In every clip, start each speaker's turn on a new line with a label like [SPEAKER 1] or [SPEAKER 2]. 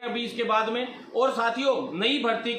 [SPEAKER 1] अभी इसके बाद में। और साथियों, नई भर्ती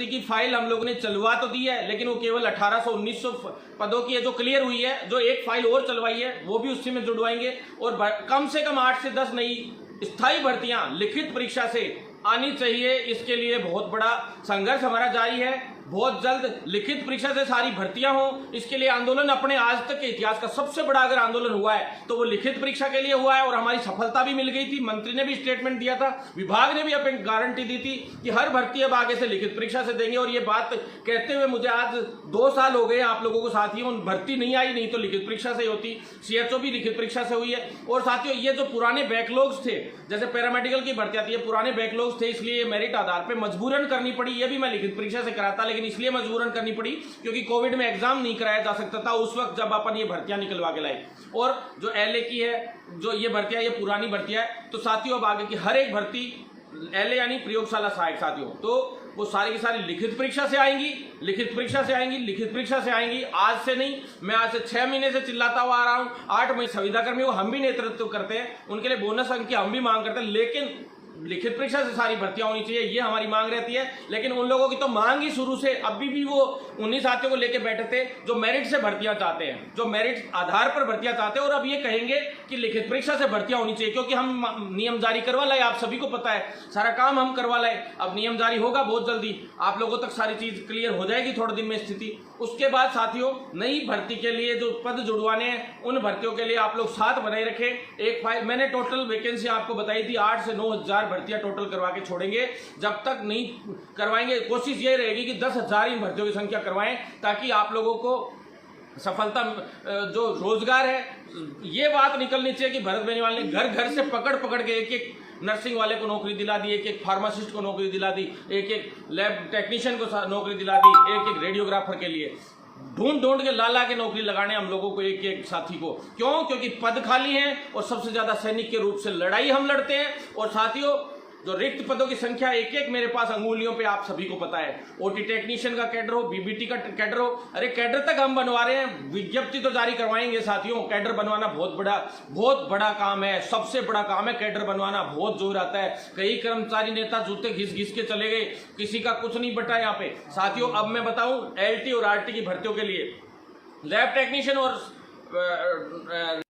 [SPEAKER 1] की फाइल हम लोगों ने चलवा तो दी है, लेकिन वो केवल 1800-1900 पदों की है जो क्लियर हुई है। जो एक फाइल और चलवाई है वो भी उसी में जुड़वाएंगे। और कम से कम 8 से 10 नई स्थायी भर्तियां लिखित परीक्षा से आनी चाहिए। इसके लिए बहुत बड़ा संघर्ष हमारा जारी है। बहुत जल्द लिखित परीक्षा से सारी भर्तियां हो, इसके लिए आंदोलन अपने आज तक के इतिहास का सबसे बड़ा अगर आंदोलन हुआ है तो वो लिखित परीक्षा के लिए हुआ है। और हमारी सफलता भी मिल गई थी। मंत्री ने भी स्टेटमेंट दिया था, विभाग ने भी अपनी गारंटी दी थी कि हर भर्ती अब आगे से लिखित परीक्षा से देंगे। और ये बात कहते हुए मुझे आज 2 साल हो गए आप लोगों को साथियों। भर्ती नहीं आई, नहीं तो लिखित परीक्षा से होती। CHO भी लिखित परीक्षा से हुई है। और साथियों, ये जो पुराने बैकलॉग्स थे, जैसे पैरामेडिकल की भर्ती आती है, पुराने बैकलॉग्स थे, इसलिए मेरिट आधार पर मजबूरन करनी पड़ी। ये भी मैं लिखित परीक्षा से कराता, लेकिन इसलिए मजबूरन करनी पड़ी क्योंकि कोविड में एग्जाम नहीं कराया जा सकता था उस वक्त जब अपन ये भर्तियां निकलवा के लाए। और जो LA की है, जो ये भर्तियां, ये पुरानी भर्तियां है। तो साथियों, अब आगे की हर एक भर्ती LA यानी प्रयोगशाला सहायक साथियों, तो वो सारी की सारी लिखित परीक्षा से आएंगी, लिखित परीक्षा से आएंगी, लिखित परीक्षा से आएंगी। आज से नहीं, मैं आज से 6 महीने से चिल्लाता हुआ आ रहा हूं। 8 महीने संविदा कर्मियों को हम भी नेतृत्व करते हैं, उनके लिए बोनस अंक की हम भी मांग करते हैं, लेकिन लिखित परीक्षा से सारी भर्तियां होनी चाहिए, ये हमारी मांग रहती है। लेकिन उन लोगों की तो मांग ही शुरू से अभी भी वो उन्हीं साथियों को लेके बैठे थे जो मेरिट से भर्तियां चाहते हैं, जो मेरिट आधार पर भर्तियां चाहते हैं। और अब ये कहेंगे कि लिखित परीक्षा से भर्तियां होनी चाहिए क्योंकि हम नियम जारी करवा लाए। आप सभी को पता है, सारा काम हम करवा लाए। अब नियम जारी होगा बहुत जल्दी, आप लोगों तक सारी चीज क्लियर हो जाएगी थोड़े दिन में स्थिति। उसके बाद साथियों, नई भर्ती के लिए जो पद जुड़वाने हैं, उन भर्तियों के लिए आप लोग साथ बनाए रखें। एक फाइल मैंने टोटल वैकेंसी आपको बताई थी, 8 से 9 हजार भर्तियां टोटल करवा के छोड़ेंगे। जब तक नहीं करवाएंगे, कोशिश ये रहेगी कि 10,000 इन भर्तियों की संख्या करवाएं, ताकि आप लोगों को सफलता, जो रोजगार है, ये बात निकलनी चाहिए कि भरत बेनीवाल ने घर घर से पकड़ पकड़ के एक नर्सिंग वाले को नौकरी दिला दी, एक फार्मासिस्ट को नौकरी दिला दी, एक लैब टेक्नीशियन को नौकरी दिला दी, एक रेडियोग्राफर के लिए ढूंढ ढूंढ के ला के नौकरी लगाने हम लोगों को, एक साथी को। क्यों? क्योंकि पद खाली हैं और सबसे ज्यादा सैनिक के रूप से लड़ाई हम लड़ते हैं। और साथियों, जो रिक्त पदों की संख्या एक मेरे पास अंगुलियों पे आप सभी को पता है। OT टेक्नीशियन का कैडर हो, BBT का कैडर हो, अरे कैडर तक हम बनवा रहे हैं। विज्ञप्ति तो जारी करवाएंगे साथियों। कैडर बनवाना बहुत बड़ा काम है, सबसे बड़ा काम है कैडर बनवाना। बहुत जोर आता है। कई कर्मचारी नेता जूते घिस के चले गए, किसी का कुछ नहीं बटा यहाँ पे साथियों। अब मैं बताऊं, LT और RT की भर्तियों के लिए लैब टेक्नीशियन और